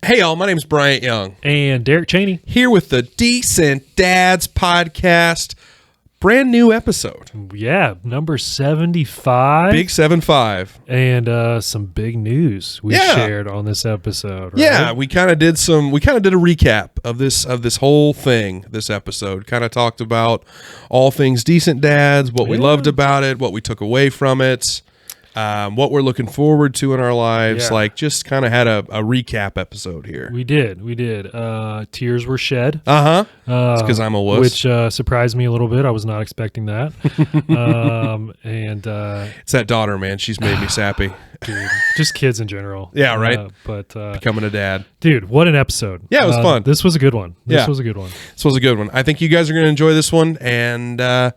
Hey, y'all, my name's Bryant Young. And Derek Chaney. Here with the Decent Dads Podcast. Brand new episode. Yeah, number 75. Big 7-5. And some big news we shared on this episode. Right? Yeah, we kind of did a recap of this whole thing, this episode. Kind of talked about all things Decent Dads, what we loved about it, what we took away from it. What we're looking forward to in our lives, like just kind of had a recap episode here. We did. Tears were shed. It's because I'm a wuss. Which surprised me a little bit. I was not expecting that. It's that daughter, man. She's made me sappy. Dude, just kids in general. Yeah, right? But becoming a dad. Dude, what an episode. Yeah, it was fun. This was a good one. This was a good one. I think you guys are going to enjoy this one, and I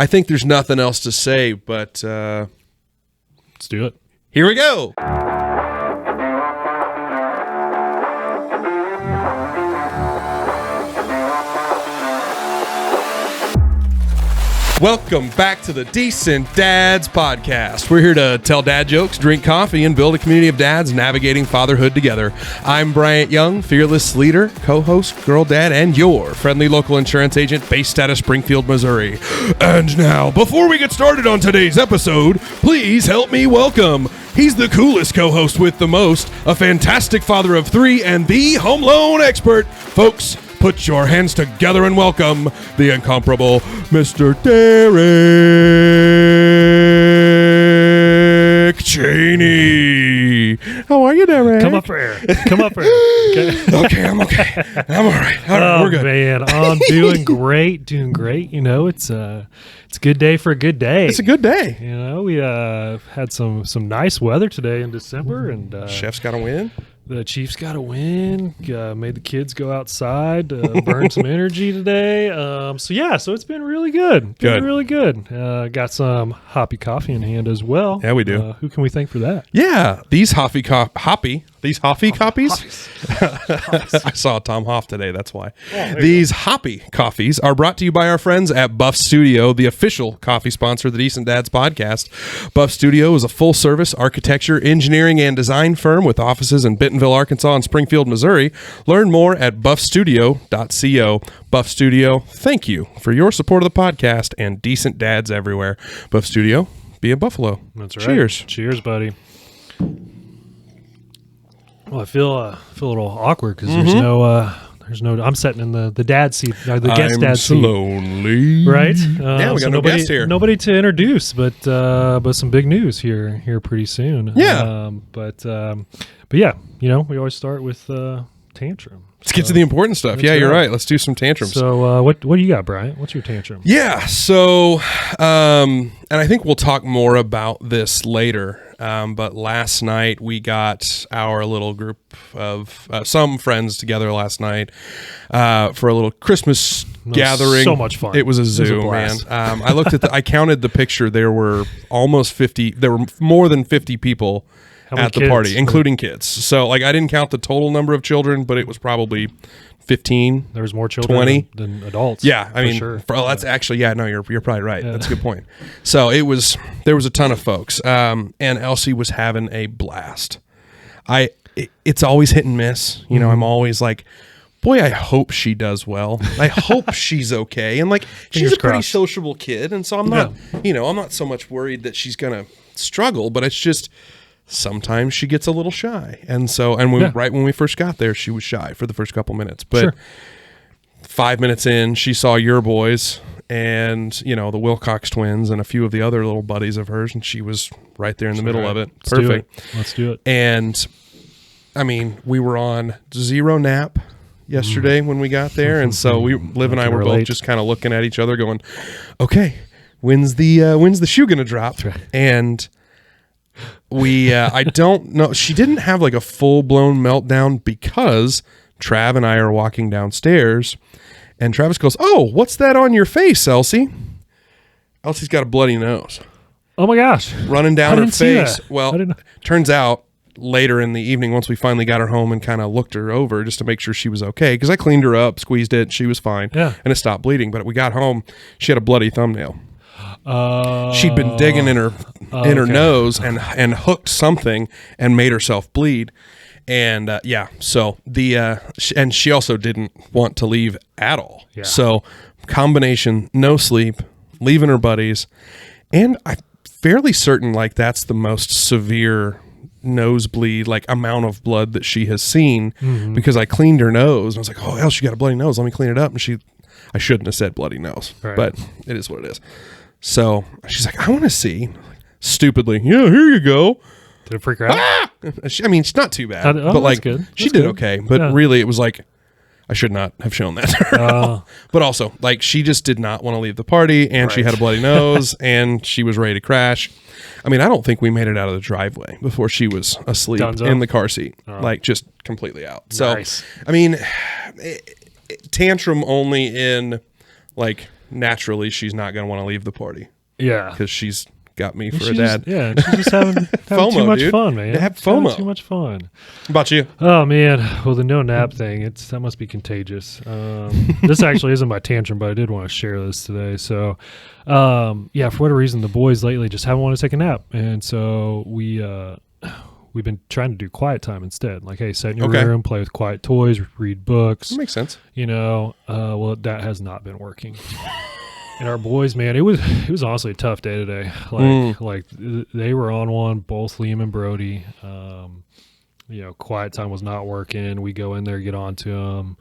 think there's nothing else to say, but... let's do it. Here we go. Welcome back to the Decent Dads Podcast. We're here to tell dad jokes, drink coffee, and build a community of dads navigating fatherhood together. I'm Bryant Young, fearless leader, co-host, girl dad, and your friendly local insurance agent based out of Springfield, Missouri. And now, before we get started on today's episode, please help me welcome. He's the coolest co-host with the most, a fantastic father of three, and the home loan expert. Folks, put your hands together and welcome the incomparable Mr. Derek Chaney. How are you, Derek? Come up for air. Okay, okay, I'm okay. I'm all right. We're good. Man, I'm doing great. You know, it's a good day for a good day. It's a good day. You know, we had some nice weather today in December, and Chef's got to win. The Chiefs got a win. Made the kids go outside to burn some energy today. So it's been really good. Really good. Got some hoppy coffee in hand as well. Yeah, we do. Who can we thank for that? Yeah, these hoppy copies. I saw Tom Hoff today, that's why. These hoppy coffees are brought to you by our friends at Buff Studio, the official coffee sponsor of the Decent Dads Podcast. Buff Studio is a full-service architecture, engineering, and design firm with offices in Bentonville, Arkansas, and Springfield, Missouri. Learn more at buffstudio.co. Buff Studio, thank you for your support of the podcast and decent dads everywhere. Buff Studio, be a buffalo. That's right. Cheers. Cheers, buddy. Well, I feel a little awkward because there's no. I'm sitting in the dad seat, the guest dad seat. I'm lonely, right? Yeah, we got no guest here. Nobody to introduce, but some big news here pretty soon. Yeah, but yeah, you know, we always start with tantrum. Let's get to the important stuff. Yeah, you're right. Let's do some tantrums. So, what do you got, Bryant? What's your tantrum? Yeah. So, and I think we'll talk more about this later. But last night we got our little group of some friends together last night for a little Christmas gathering. So much fun. It was a zoo, man. I looked at I counted the picture. There were almost 50. There were more than 50 people at the party, including kids. So, like, I didn't count the total number of children, but it was probably 15. There was more children 20 than adults. Yeah, I mean, sure. That's actually, no, you're probably right. Yeah. That's a good point. So there was a ton of folks, and Elsie was having a blast. It's always hit and miss. You know, I'm always like, boy, I hope she does well. I hope she's okay. And like, she's a pretty sociable kid, and so I'm not, I'm not so much worried that she's gonna struggle, but it's just. Sometimes she gets a little shy. And so, right when we first got there, she was shy for the first couple minutes. But 5 minutes in, she saw your boys and, the Wilcox twins and a few of the other little buddies of hers. And she was right there in the middle of it. Perfect. Let's do it. And, I mean, we were on zero nap yesterday when we got there. And so Liv and I were both just kind of looking at each other going, okay, when's the shoe going to drop? And... I don't know. She didn't have like a full-blown meltdown because Trav and I are walking downstairs and Travis goes, "Oh, what's that on your face, Elsie?" Elsie's got a bloody nose. Oh my gosh. Running down her face. Well, turns out later in the evening, once we finally got her home and kind of looked her over just to make sure she was okay, because I cleaned her up, squeezed it, she was fine, and it stopped bleeding. But we got home, she had a bloody thumbnail. She'd been digging in her nose and hooked something and made herself bleed. And so and she also didn't want to leave at all. Yeah. So combination, no sleep, leaving her buddies, and I'm fairly certain like that's the most severe nosebleed, like amount of blood that she has seen, because I cleaned her nose and I was like, oh hell, she got a bloody nose, let me clean it up. And I shouldn't have said bloody nose, but it is what it is. So she's like, I want to see. Stupidly, yeah, here you go. Did it freak her out? I mean, it's not too bad, but like good. She did okay. But really, it was like I should not have shown that to her. But also, like, she just did not want to leave the party, and she had a bloody nose, and she was ready to crash. I mean, I don't think we made it out of the driveway before she was asleep in the car seat, like just completely out. So, I mean, tantrum only in like naturally she's not going to want to leave the party. Yeah, because she's got me for a dad. She's just having FOMO, too much dude. fun, man. Have FOMO. Too much fun. How about you? Oh man, well the no nap thing, that must be contagious. This actually isn't my tantrum, but I did want to share this today. So, for whatever reason, the boys lately just haven't wanted to take a nap, and so we've been trying to do quiet time instead. Like, hey, sit in your room, play with quiet toys, read books. That makes sense. Well, that has not been working. And our boys, man, it was honestly a tough day today. Like they were on one, both Liam and Brody. Quiet time was not working. We go in there, get on to them.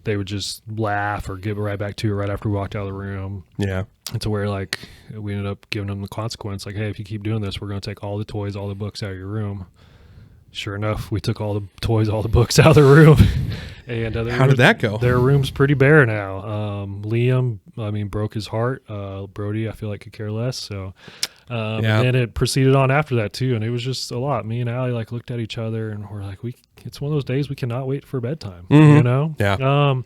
They would just laugh or get right back to it right after we walked out of the room. Yeah. And to where, like, we ended up giving them the consequence. Like, hey, if you keep doing this, we're going to take all the toys, all the books out of your room. Sure enough, we took all the toys, all the books out of the room. And how did that go? Their room's pretty bare now. Liam, broke his heart. Brody, I feel like could care less. So, and then it proceeded on after that too, and it was just a lot. Me and Allie looked at each other, and we're like, it's one of those days we cannot wait for bedtime. Yeah.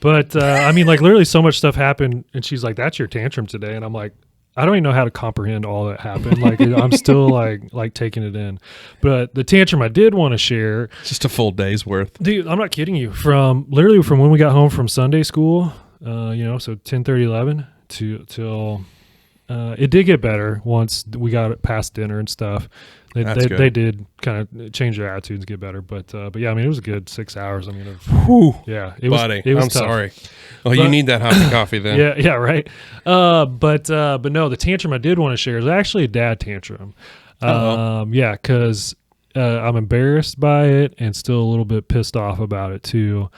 But literally, so much stuff happened, and she's like, "That's your tantrum today," and I'm like, I don't even know how to comprehend all that happened. Like, I'm still like taking it in. But the tantrum I did want to share, just a full day's worth. Dude, I'm not kidding you. From when we got home from Sunday school, so 10:30, 11 till it did get better once we got past dinner and stuff. They did kind of change their attitudes, get better. But yeah, it was a good 6 hours. It was buddy, I'm tough. sorry. Well, you need that hot coffee then. Yeah, right. But no, the tantrum I did want to share is actually a dad tantrum. Because I'm embarrassed by it and still a little bit pissed off about it too.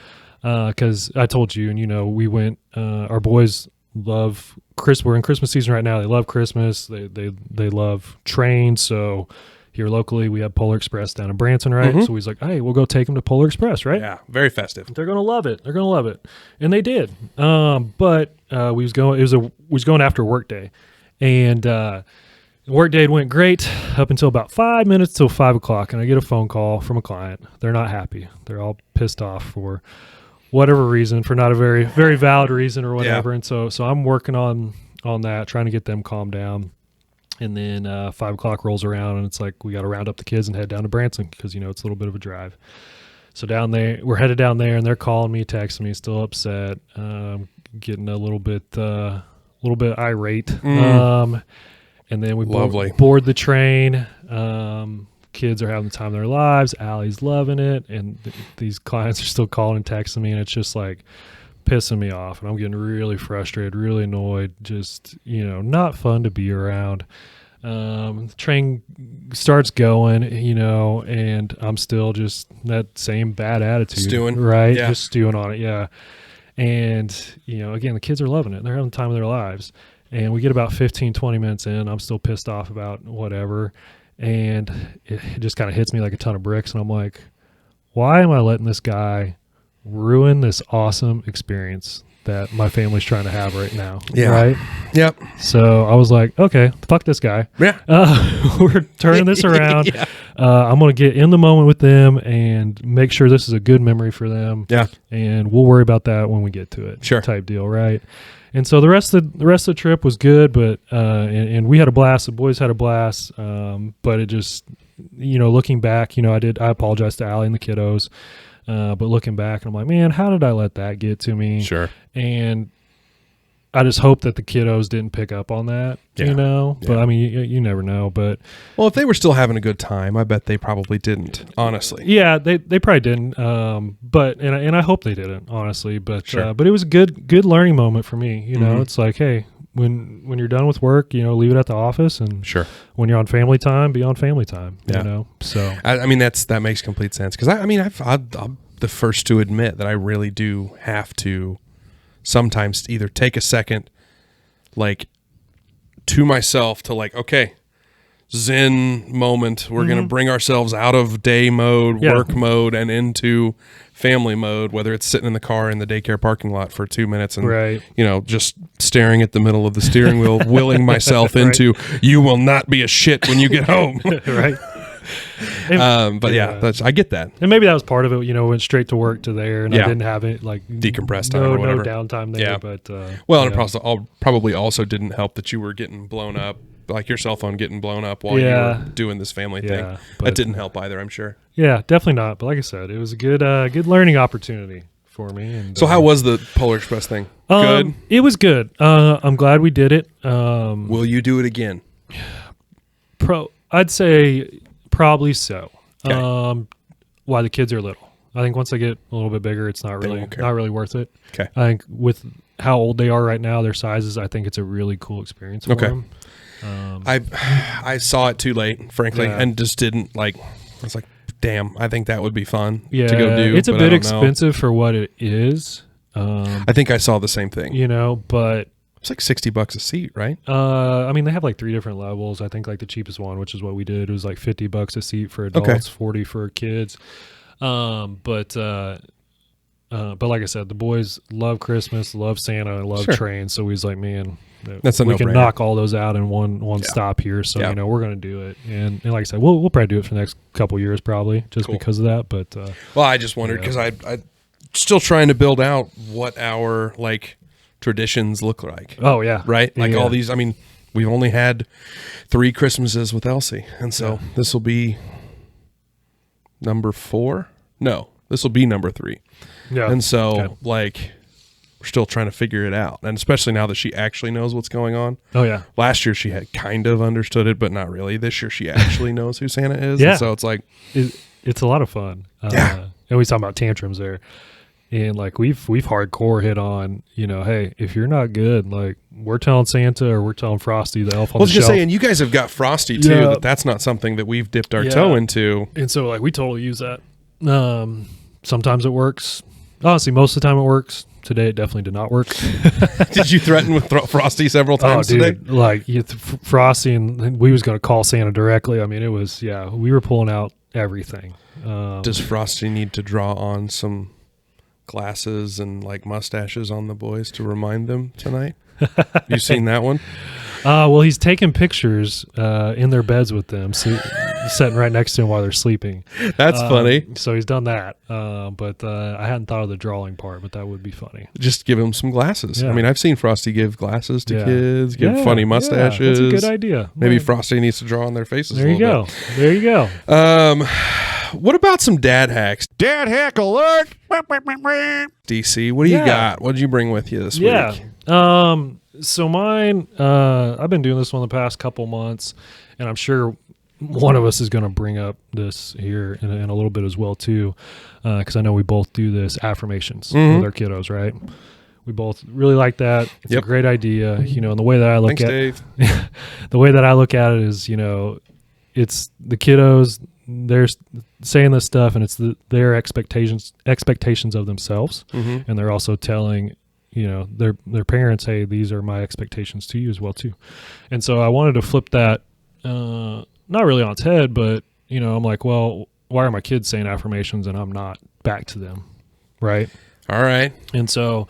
Because I told you, and we went. Our boys love Christmas. We're in Christmas season right now. They love Christmas. They love trains. So here locally, we have Polar Express down in Branson, right? So he's like, hey, we'll go take them to Polar Express, right? Yeah, very festive. They're going to love it. They're going to love it. And they did. But we was going after work day. And work day went great up until about 5 minutes till 5 o'clock. And I get a phone call from a client. They're not happy. They're all pissed off for whatever reason, for not a very, very valid reason or whatever. Yeah. And so I'm working on that, trying to get them calmed down. And then 5 o'clock rolls around, and it's like we got to round up the kids and head down to Branson because, it's a little bit of a drive. So down there, we're headed down there, and they're calling me, texting me, still upset, getting a little bit irate. And then we board the train. Kids are having the time of their lives. Allie's loving it, and these clients are still calling and texting me, and it's just like pissing me off, and I'm getting really frustrated, really annoyed. Just not fun to be around. The train starts going, and I'm still just that same bad attitude, stewing, right? Yeah. Just stewing on it, yeah. And again, the kids are loving it; they're having the time of their lives. And we get about 15, 20 minutes in, I'm still pissed off about whatever. And it just kind of hits me like a ton of bricks. And I'm like, why am I letting this guy ruin this awesome experience that my family's trying to have right now? Yeah. Right? Yep. So I was like, okay, fuck this guy. Yeah. We're turning this around. Yeah. I'm going to get in the moment with them and make sure this is a good memory for them. Yeah. And we'll worry about that when we get to it. Sure. Type deal, right? And so the rest of the trip was good, but and we had a blast. The boys had a blast, but it just, looking back, I apologized to Allie and the kiddos, but looking back, I'm like, man, how did I let that get to me? Sure. And I just hope that the kiddos didn't pick up on that, you know. But I mean, you never know. But well, if they were still having a good time, I bet they probably didn't. Honestly, yeah, they probably didn't. But and I hope they didn't, honestly. But sure. But it was a good learning moment for me. You know, it's like, hey, when you're done with work, you know, leave it at the office, and sure. When you're on family time, be on family time. Yeah. You know, so I mean that makes complete sense because I'm the first to admit that I really do have to sometimes either take a second, like, to myself to like, okay, zen moment. We're going to bring ourselves out of day mode, work mode, and into family mode, whether it's sitting in the car in the daycare parking lot for 2 minutes and, you know, just staring at the middle of the steering wheel, willing myself into, you will not be a shit when you get home. Right. But I get that. And maybe that was part of it, you know, went straight to work to there and I didn't have it like decompressed time or whatever. No downtime there. Yeah. But well, and it probably also didn't help that you were getting blown up, like your cell phone getting blown up while you were doing this family thing. That didn't help either, I'm sure. Yeah, definitely not. But like I said, it was a good learning opportunity for me. And, so how was the Polar Express thing? Good? It was good. I'm glad we did it. Will you do it again? I'd say probably so. Okay. Why the kids are little. I think once they get a little bit bigger, it's not really worth it. Okay. I think with how old they are right now, their sizes, I think it's a really cool experience for them. I saw it too late, frankly, and just didn't like. I was like, damn, I think that would be fun to go do. It's a bit expensive for what it is. I think I saw the same thing. You know, but it's like $60 a seat, right? I mean, they have like 3 different levels. I think like the cheapest one, which is what we did, it was like $50 a seat for adults, $40 for kids. But like I said, the boys love Christmas, love Santa, and love trains. So he's like, man, we can knock all those out in one stop here. So you know, we're going to do it. And like I said, we'll probably do it for the next couple years, probably just because of that. But well, I just wondered because I'm still trying to build out what our like traditions look like. Oh yeah, right. Like all these. I mean, we've only had 3 Christmases with Elsie, and so this will be number 4. No, this will be number 3. Yeah, and so like we're still trying to figure it out, and especially now that she actually knows what's going on. Oh yeah, last year she had kind of understood it, but not really. This year she actually knows who Santa is. Yeah, and so it's like it's a lot of fun. And we talk about tantrums there. And like we've hardcore hit on, you know, hey, if you're not good, like we're telling Santa or we're telling Frosty the elf on the shelf. I was just saying, you guys have got Frosty too. That's not something that we've dipped our toe into. And so like we totally use that. Sometimes it works. Honestly, most of the time it works. Today it definitely did not work. Did you threaten with Frosty several times today? Like Frosty, and we was going to call Santa directly. I mean, it was we were pulling out everything. Does Frosty need to draw on some glasses and like mustaches on the boys to remind them tonight? You seen that one? Well, he's taking pictures in their beds with them, sitting right next to him while they're sleeping. That's funny. So he's done that, but I hadn't thought of the drawing part, but that would be funny. Just give him some glasses. I mean, I've seen Frosty give glasses to kids, give funny mustaches. That's a good idea. Maybe Frosty needs to draw on their faces. There you go. Bit. There you go. What about some dad hacks? Dad hack alert! DC, what do you got? What did you bring with you this week? So mine, I've been doing this one the past couple months, and I'm sure one of us is going to bring up this here in a little bit as well too, because I know we both do this affirmations with our kiddos, right? We both really like that. It's a great idea, you know. And the way that I look the way that I look at it is, you know, it's the kiddos. They're saying this stuff, and it's their expectations of themselves, and they're also telling, you know, their parents, hey, these are my expectations to you as well too. And so I wanted to flip that, not really on its head, but you know, I'm like, well, why are my kids saying affirmations and I'm not back to them, right? All right. And so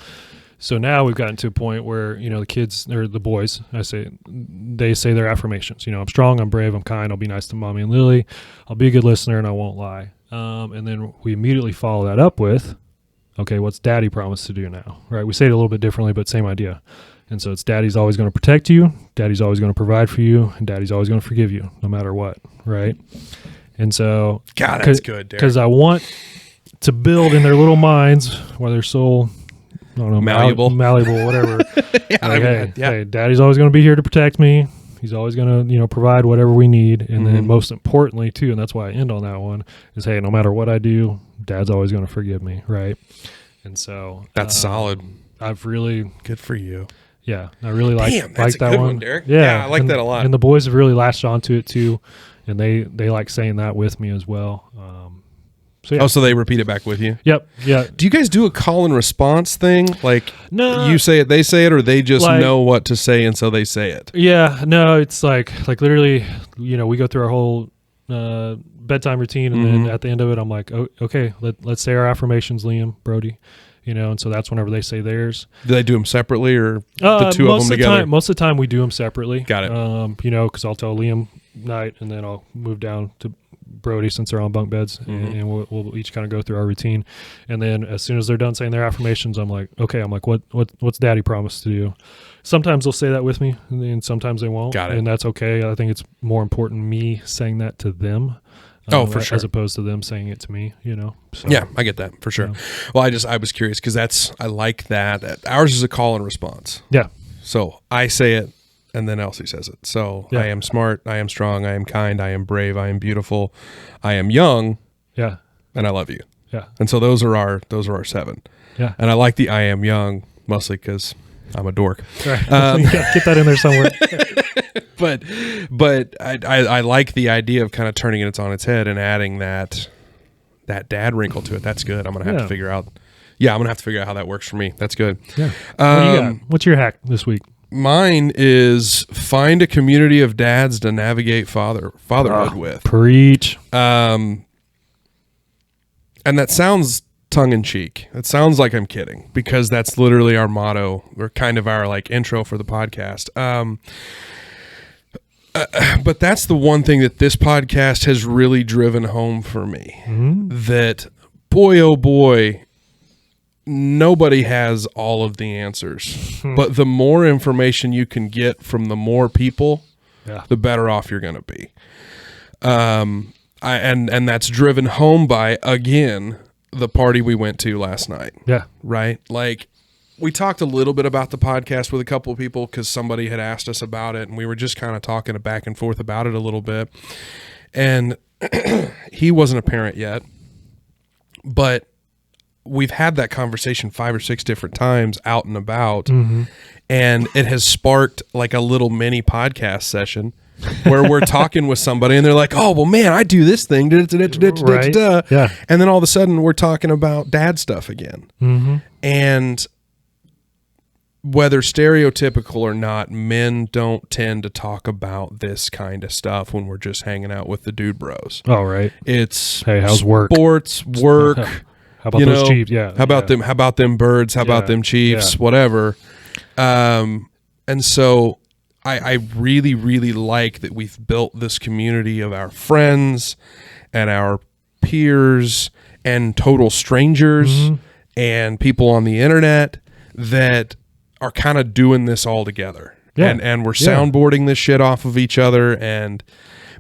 now we've gotten to a point where, you know, the kids or the boys, they say their affirmations. You know, I'm strong, I'm brave, I'm kind, I'll be nice to mommy and Lily, I'll be a good listener, and I won't lie. And then we immediately follow that up with, okay, what's daddy promised to do now, right? We say it a little bit differently, but same idea. And so it's daddy's always going to protect you, daddy's always going to provide for you, and daddy's always going to forgive you no matter what, right? And so, God, that's good, Derek. Because I want to build in their little minds, where their soul I don't know, malleable, whatever. Hey, Daddy's always going to be here to protect me. He's always going to, provide whatever we need. And then most importantly too, and that's why I end on that one, is, hey, no matter what I do, Dad's always going to forgive me. Right. And so that's solid. I've really, good for you. Yeah. I really like that's that a good one. Derek. Yeah. I like that a lot. And the boys have really latched onto it too. And they like saying that with me as well. So, yeah. Oh, so they repeat it back with you? Yep. Yeah. Do you guys do a call and response thing? Like, no, you say it, they say it, or they just know what to say and so they say it? Yeah. No, it's like literally, we go through our whole bedtime routine, and then at the end of it, I'm like, oh, okay, let's say our affirmations, Liam, Brody, and so that's whenever they say theirs. Do they do them separately, or the two of them together? Most of the time, we do them separately. Got it. Because I'll tell Liam night, and then I'll move down to Brody since they're on bunk beds, and we'll each kind of go through our routine. And then as soon as they're done saying their affirmations, I'm like, okay, what's Daddy promised to do? Sometimes they'll say that with me, and sometimes they won't. Got it. And that's okay. I think it's more important me saying that to them. For sure. As opposed to them saying it to me, So, yeah, I get that for sure. Yeah. Well, I was curious because I like that. Ours is a call and response. Yeah. So I say it, and then Elsie says it. So I am smart, I am strong, I am kind, I am brave, I am beautiful, I am young. Yeah. And I love you. Yeah. And so those are our 7. Yeah. And I like the I am young mostly because I'm a dork. Right. Get that in there somewhere. But I like the idea of kind of turning it on its head and adding that dad wrinkle to it. That's good. I'm gonna have to figure out. Yeah, I'm gonna have to figure out how that works for me. That's good. Yeah. What do you got? What's your hack this week? Mine is find a community of dads to navigate fatherhood with. Preach. And that sounds tongue-in-cheek. It sounds like I'm kidding because that's literally our motto or kind of our intro for the podcast. But that's the one thing that this podcast has really driven home for me. That boy, oh boy, nobody has all of the answers. But the more information you can get from the more people, the better off you're going to be. And that's driven home by, again, the party we went to last night. Yeah. Right? We talked a little bit about the podcast with a couple of people because somebody had asked us about it, and we were just kind of talking back and forth about it a little bit. And he wasn't a parent yet, but we've had that conversation 5 or 6 different times out and about, and it has sparked a little mini podcast session where we're talking with somebody and they're like, oh, well, man, I do this thing. Right. Yeah. And then all of a sudden we're talking about dad stuff again. And whether stereotypical or not, men don't tend to talk about this kind of stuff when we're just hanging out with the dude bros. Oh, right. It's hey, how's work? Sports, work. How about those Chiefs? Yeah. How about them? How about them birds? How about them Chiefs? Yeah. Whatever. And so I really, really like that we've built this community of our friends and our peers and total strangers and people on the internet that are kind of doing this all together. Yeah. And we're soundboarding this shit off of each other. And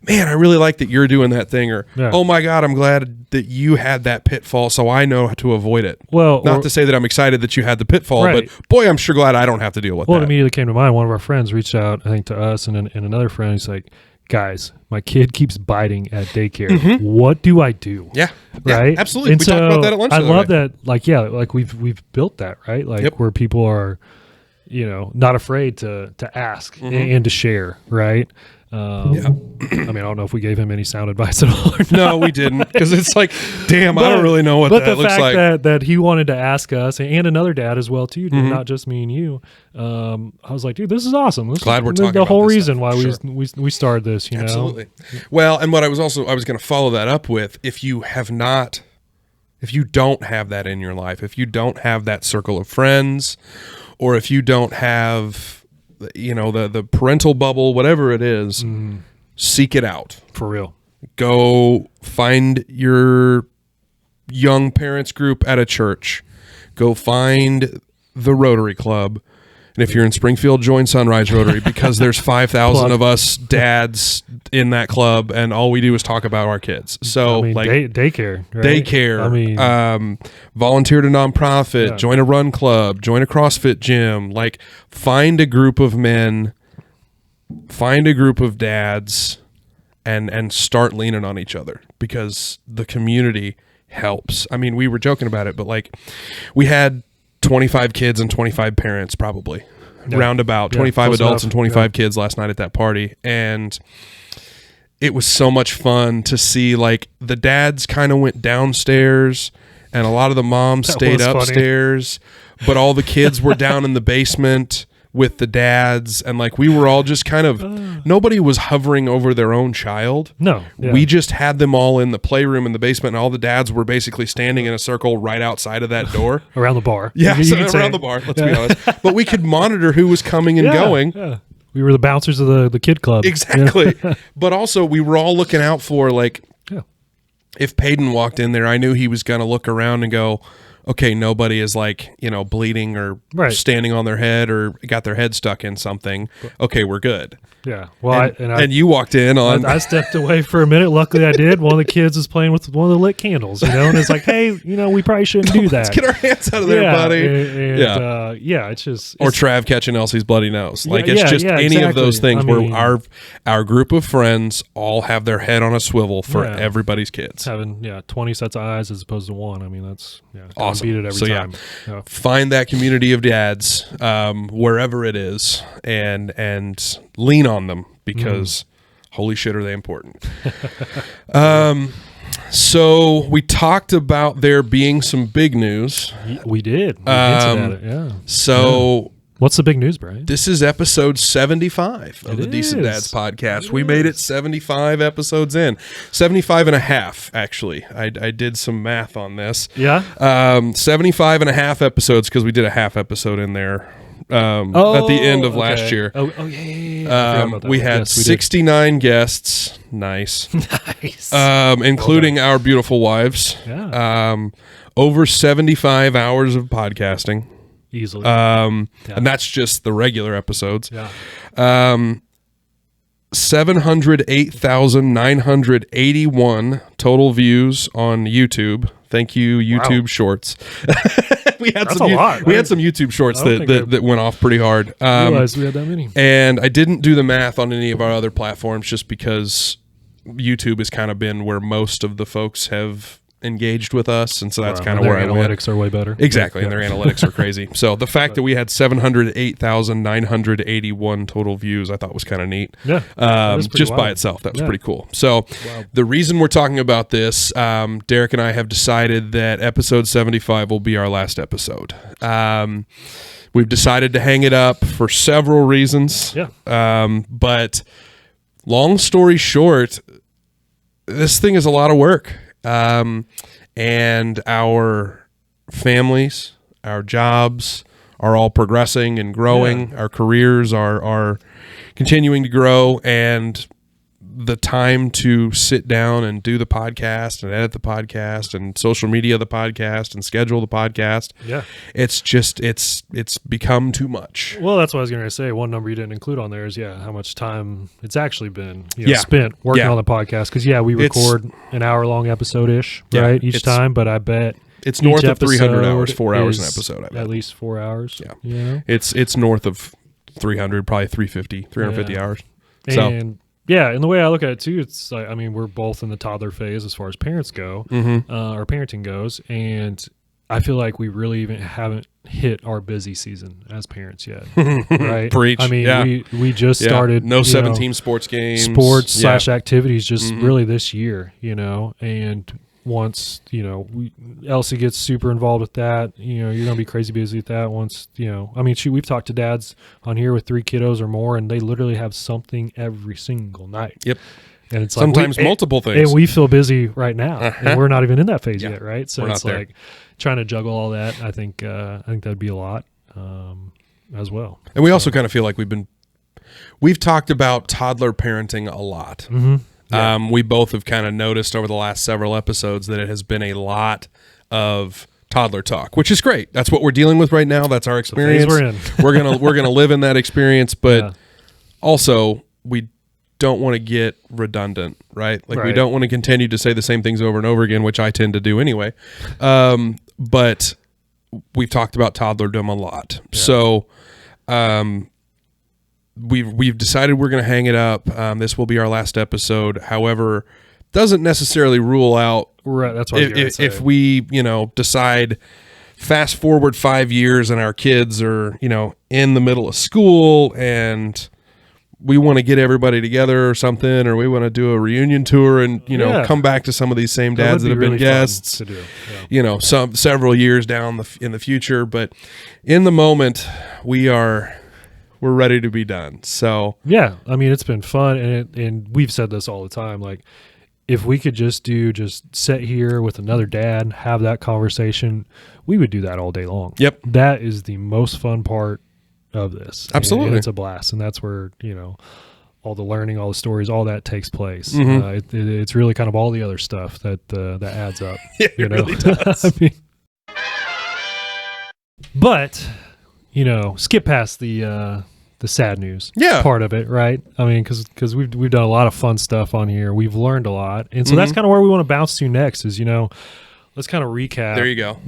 man, I really like that you're doing that thing. Or, oh my God, I'm glad that you had that pitfall so I know how to avoid it. Well, not to say that I'm excited that you had the pitfall, but boy, I'm sure glad I don't have to deal with that. Well, it immediately came to mind. One of our friends reached out, I think, to us and another friend. He's like, guys, my kid keeps biting at daycare. What do I do? Yeah. Right? Yeah, absolutely. And we talked about that at lunch. I love that. We've built that, right? Where people are, not afraid to ask and to share, right? I mean, I don't know if we gave him any sound advice at all. Or not. No, we didn't, because it's like, damn, I don't really know what that looks like. But the fact that he wanted to ask us, and another dad as well too, not just me and you. I was like, dude, this is awesome. Glad we're talking about the whole reason stuff. why we started this. Absolutely. Well, and what I was going to follow that up with, if you don't have that in your life, if you don't have that circle of friends, or if you don't have the parental bubble, whatever it is, seek it out. For real. Go find your young parents group at a church. Go find the Rotary Club. And if you're in Springfield, join Sunrise Rotary because there's 5,000 of us dads in that club, and all we do is talk about our kids. So, daycare, right? Daycare. Volunteer to nonprofit, join a run club, join a CrossFit gym. Like, find a group of men, find a group of dads, and start leaning on each other because the community helps. I mean, we were joking about it, but like, we had 25 kids and 25 parents, probably roundabout 25 adults and 25 kids last night at that party. And it was so much fun to see, like, the dads kind of went downstairs and a lot of the moms stayed upstairs, but all the kids were down in the basement with the dads, and like, we were all just kind of nobody was hovering over their own child. We just had them all in the playroom in the basement, and all the dads were basically standing in a circle right outside of that door around the bar. Around the bar, let's be honest. But we could monitor who was coming and going. We were the bouncers of the kid club. Exactly. But also, we were all looking out for, like, if Peyton walked in there, I knew he was going to look around and go, okay, nobody is, like, bleeding or standing on their head or got their head stuck in something. Okay, we're good. Yeah. Well, and you walked in on. I stepped away for a minute. Luckily, I did. One of the kids was playing with one of the lit candles, and it's like, hey, we probably shouldn't do that. Let's get our hands out of there, buddy. It's just. Or Trav catching Elsie's bloody nose. Like, it's just any of those things where our group of friends all have their head on a swivel for everybody's kids. Having 20 sets of eyes as opposed to one. I mean, that's awesome. Beat it every time. Find that community of dads wherever it is, and lean on them because holy shit, are they important. So we talked about there being some big news. We did. We hinted at it, So what's the big news, Brian? This is episode 75 of the Decent Dads podcast. We made it 75 episodes in. 75 and a half, actually. I did some math on this. 75 and a half episodes because we did a half episode in there at the end of last year. We had 69 guests. Nice. Including our beautiful wives. Over 75 hours of podcasting. Easily. And that's just the regular episodes. 708,981 total views on YouTube. Thank you, YouTube Shorts. We had some YouTube Shorts that went off pretty hard. I realized we had that many. And I didn't do the math on any of our other platforms just because YouTube has kind of been where most of the folks have engaged with us, and so that's kind of where I went. Analytics are way better. Exactly, and their analytics are crazy. So the fact that we had 708,981 total views, I thought was kind of neat. Just by itself, that was pretty cool. So the reason we're talking about this, Derek and I have decided that episode 75 will be our last episode. We've decided to hang it up for several reasons. But long story short, this thing is a lot of work. And our families, our jobs are all progressing and growing. Our careers are continuing to grow, and the time to sit down and do the podcast and edit the podcast and social media the podcast and schedule the podcast. It's become too much. Well, that's what I was going to say. One number you didn't include on there is how much time it's actually been spent working on the podcast. Because we record an hour-long episode-ish, right, each time, but I bet it's north of 300 hours, 4 hours an episode. I bet. At least 4 hours. It's north of 300, probably 350 hours. And and the way I look at it too, it's like, I mean, we're both in the toddler phase as far as parents go, or parenting goes, and I feel like we really even haven't hit our busy season as parents yet. Right? Preach. I mean, we just started. No 17 sports games. Sports / activities just really this year, and once, Elsie gets super involved with that, you're going to be crazy busy with that once, I mean, we've talked to dads on here with 3 kiddos or more, and they literally have something every single night. And it's sometimes multiple things. And we feel busy right now, and we're not even in that phase yet, right? So it's like trying to juggle all that. I think that'd be a lot as well. And we also kind of feel like we've talked about toddler parenting a lot. We both have kind of noticed over the last several episodes that it has been a lot of toddler talk, which is great. That's what we're dealing with right now. That's our experience. We're in. we're gonna live in that experience, but also we don't want to get redundant, right? Like we don't want to continue to say the same things over and over again, which I tend to do anyway. But we've talked about toddlerdom a lot. Yeah. So we've decided we're going to hang it up. This will be our last episode. However, doesn't necessarily rule out that's what if we, decide fast forward 5 years and our kids are, in the middle of school and we want to get everybody together or something, or we want to do a reunion tour and, come back to some of these same dads that have been guests, to do. several years down in the future. But in the moment, we're ready to be done. So yeah, I mean, it's been fun. And we've said this all the time. Like, if we could just sit here with another dad, have that conversation, we would do that all day long. Yep. That is the most fun part of this. Absolutely. And it's a blast. And that's where, all the learning, all the stories, all that takes place. Mm-hmm. It's really kind of all the other stuff that adds up. It really does. I mean, but, skip past the sad news part of it, right? I mean, because we've done a lot of fun stuff on here. We've learned a lot. And so that's kind of where we want to bounce to next is, let's kind of recap. There you go.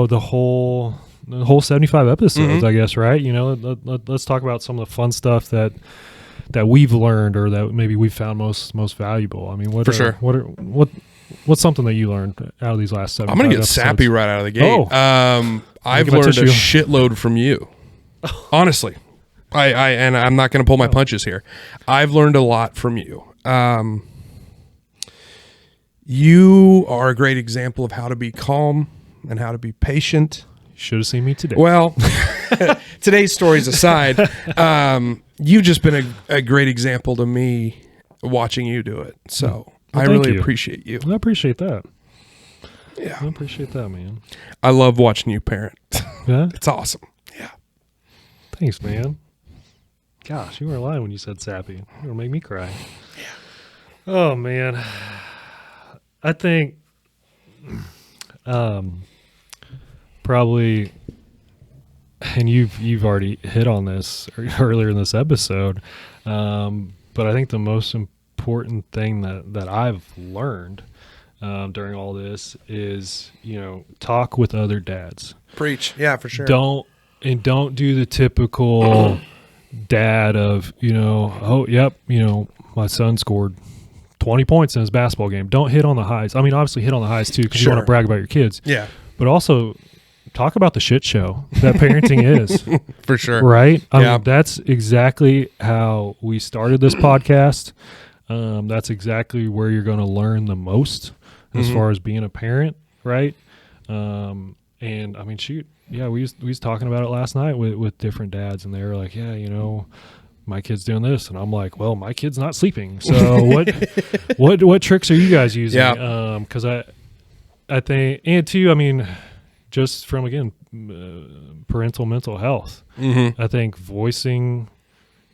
The whole 75 episodes, I guess, right? Let's talk about some of the fun stuff that we've learned or that maybe we found most valuable. I mean, what's something that you learned out of these last 75 I'm going to get episodes? sappy right out of the gate. I've learned a shitload from you. Honestly. And I'm not going to pull my punches here. I've learned a lot from you. You are a great example of how to be calm and how to be patient. You should have seen me today. Well, today's stories aside, you've just been a great example to me watching you do it. So I really appreciate you. I appreciate that. Yeah. I appreciate that, man. I love watching you parent. Yeah? It's awesome. Yeah. Thanks, man. Gosh, you weren't lying when you said sappy. You're going to make me cry. Yeah. Oh, man. I think probably, and you've already hit on this earlier in this episode, but I think the most important thing that I've learned during all this is, talk with other dads. Preach. Yeah, for sure. Don't do the typical dad of, my son scored 20 points in his basketball game. Don't hit on the highs. I mean, obviously hit on the highs too, because you want to brag about your kids. Yeah. But also talk about the shit show that parenting is. For sure. Right? I mean, that's exactly how we started this podcast. That's exactly where you're going to learn the most as far as being a parent, right? And I mean, shoot. Yeah, we was talking about it last night with different dads, and they were like, yeah, my kid's doing this, and I'm like, well, my kid's not sleeping. So what tricks are you guys using? Yeah. Because I think, and too, I mean, just from again parental mental health, I think voicing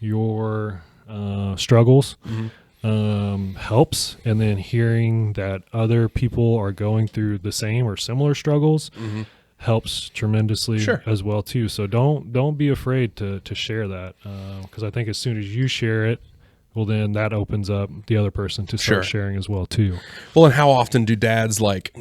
your struggles helps, and then hearing that other people are going through the same or similar struggles helps tremendously as well too. So don't be afraid to share that, because I think as soon as you share it, well, then that opens up the other person to start sharing as well too. Well, and how often do dads like,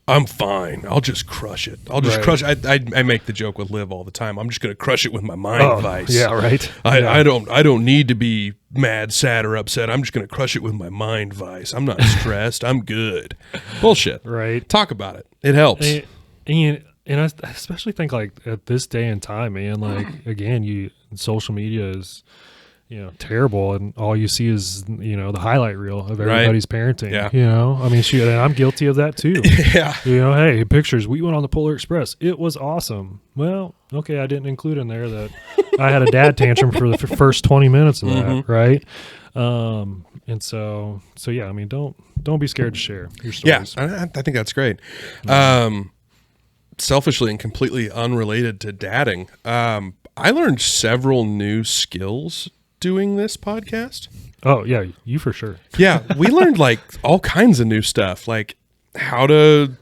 I'm fine, I'll just crush it. I'll just crush it. I make the joke with Liv all the time. I'm just going to crush it with my mind vice. Yeah, right. I don't need to be mad, sad, or upset. I'm just going to crush it with my mind vice. I'm not stressed. I'm good. Bullshit. Right. Talk about it. It helps. And I especially think like at this day and time, man, like again, social media is, terrible, and all you see is, the highlight reel of everybody's parenting. Yeah. I mean, shoot, and I'm guilty of that too. Yeah. Hey, pictures. We went on the Polar Express. It was awesome. Well, okay, I didn't include in there that I had a dad tantrum for the first 20 minutes of that, right? And so yeah, I mean, don't be scared to share your stories. Yeah, I think that's great. Selfishly and completely unrelated to dadding, I learned several new skills doing this podcast. Oh yeah, you for sure. Yeah, we learned like all kinds of new stuff, like how to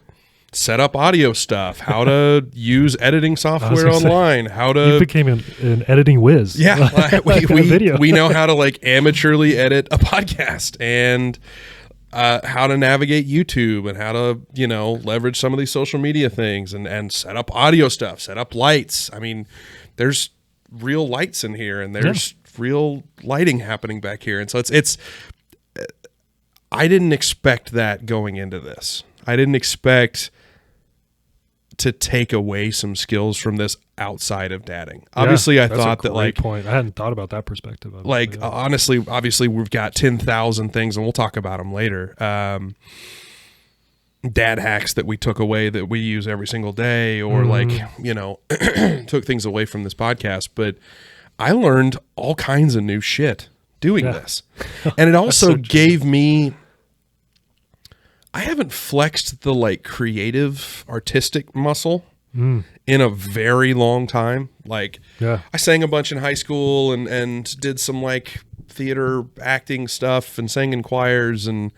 set up audio stuff, how to use editing software online, how to... You became an editing whiz. Yeah, we know how to like amateurly edit a podcast, and how to navigate YouTube, and how to, you know, leverage some of these social media things, and set up audio stuff, set up lights. I mean, there's real lights in here, and there's real lighting happening back here. And so it's I didn't expect that going into this. I didn't expect to take away some skills from this outside of dadding. Obviously, I thought that like point. I hadn't thought about that perspective of like it. Honestly, obviously we've got 10,000 things, and we'll talk about them later. Dad hacks that we took away that we use every single day, or like, you know, took things away from this podcast. But I learned all kinds of new shit doing this. And it also gave me, I haven't flexed the like creative artistic muscle in a very long time. Like I sang a bunch in high school and did some like theater acting stuff and sang in choirs and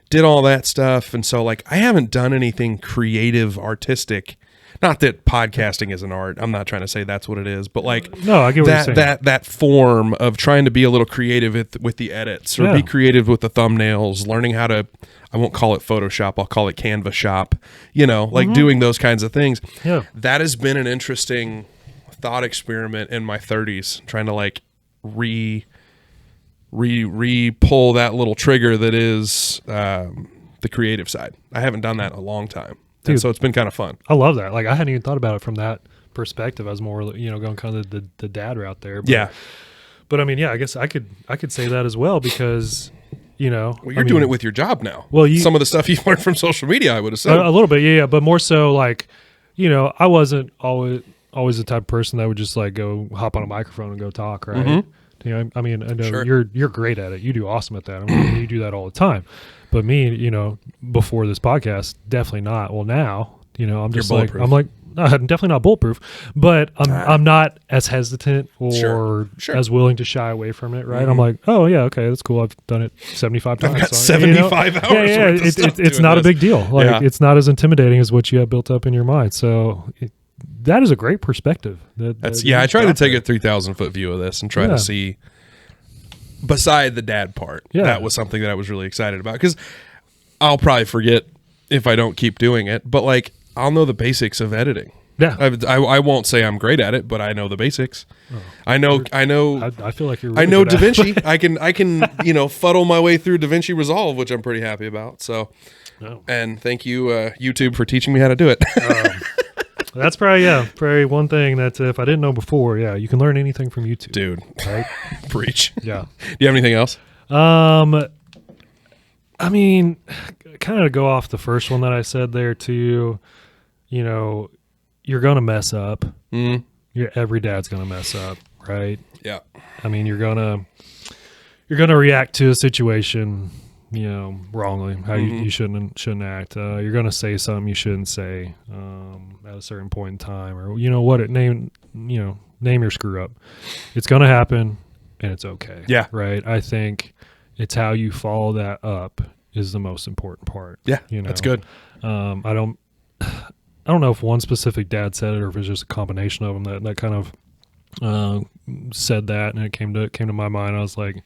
did all that stuff. And so like, I haven't done anything creative, artistic. Not that podcasting is an art. I'm not trying to say that's what it is, but like no, I get what you're saying. That form of trying to be a little creative with the edits, or be creative with the thumbnails, learning how to, I won't call it Photoshop, I'll call it Canva shop, you know, like doing those kinds of things. Yeah. That has been an interesting thought experiment in my 30s, trying to like pull that little trigger that is the creative side. I haven't done that in a long time. Dude, and so it's been kind of fun. I love that. Like I hadn't even thought about it from that perspective. I was more, you know, going kind of the dad route there. But, but I mean, yeah, I guess I could say that as well, because, you know, well, you're doing it with your job now. Well, some of the stuff you've learned from social media, I would have said a little bit, yeah, but more so like, you know, I wasn't always the type of person that would just like go hop on a microphone and go talk, right? You know, I mean, I know you're great at it. You do awesome at that. I mean, you do that all the time. But me, you know, before this podcast, definitely not. Well, now, you know, I'm just like, I'm definitely not bulletproof, but I'm not as hesitant or as willing to shy away from it, right? I'm like, oh yeah, okay, that's cool. I've done it 75 times. I've got 75 hours. Yeah, it's not a big deal. Like it's not as intimidating as what you have built up in your mind. So that is a great perspective. I try to take a 3,000 foot view of this and try to see. Beside the dad part, that was something that I was really excited about, because I'll probably forget if I don't keep doing it, but like I'll know the basics of editing. Yeah, I won't say I'm great at it, but I know the basics. Oh, I know. I feel like you're. Really I know DaVinci. I can you know, fuddle my way through DaVinci Resolve, which I'm pretty happy about. So, and thank you YouTube for teaching me how to do it. That's probably one thing that if I didn't know before, you can learn anything from YouTube, dude. Right? Preach. Yeah. Do you have anything else? I mean, kind of to go off the first one that I said there too. You know, you're gonna mess up. Every dad's gonna mess up, right? Yeah. I mean, you're gonna react to a situation, you know, wrongly, how you shouldn't act. You're going to say something you shouldn't say at a certain point in time, or you know what, name your screw up. It's going to happen, and it's okay. Yeah. Right. I think it's how you follow that up is the most important part. Yeah. You know, that's good. I don't know if one specific dad said it or if it's just a combination of them that kind of said that, and it came to my mind. I was like,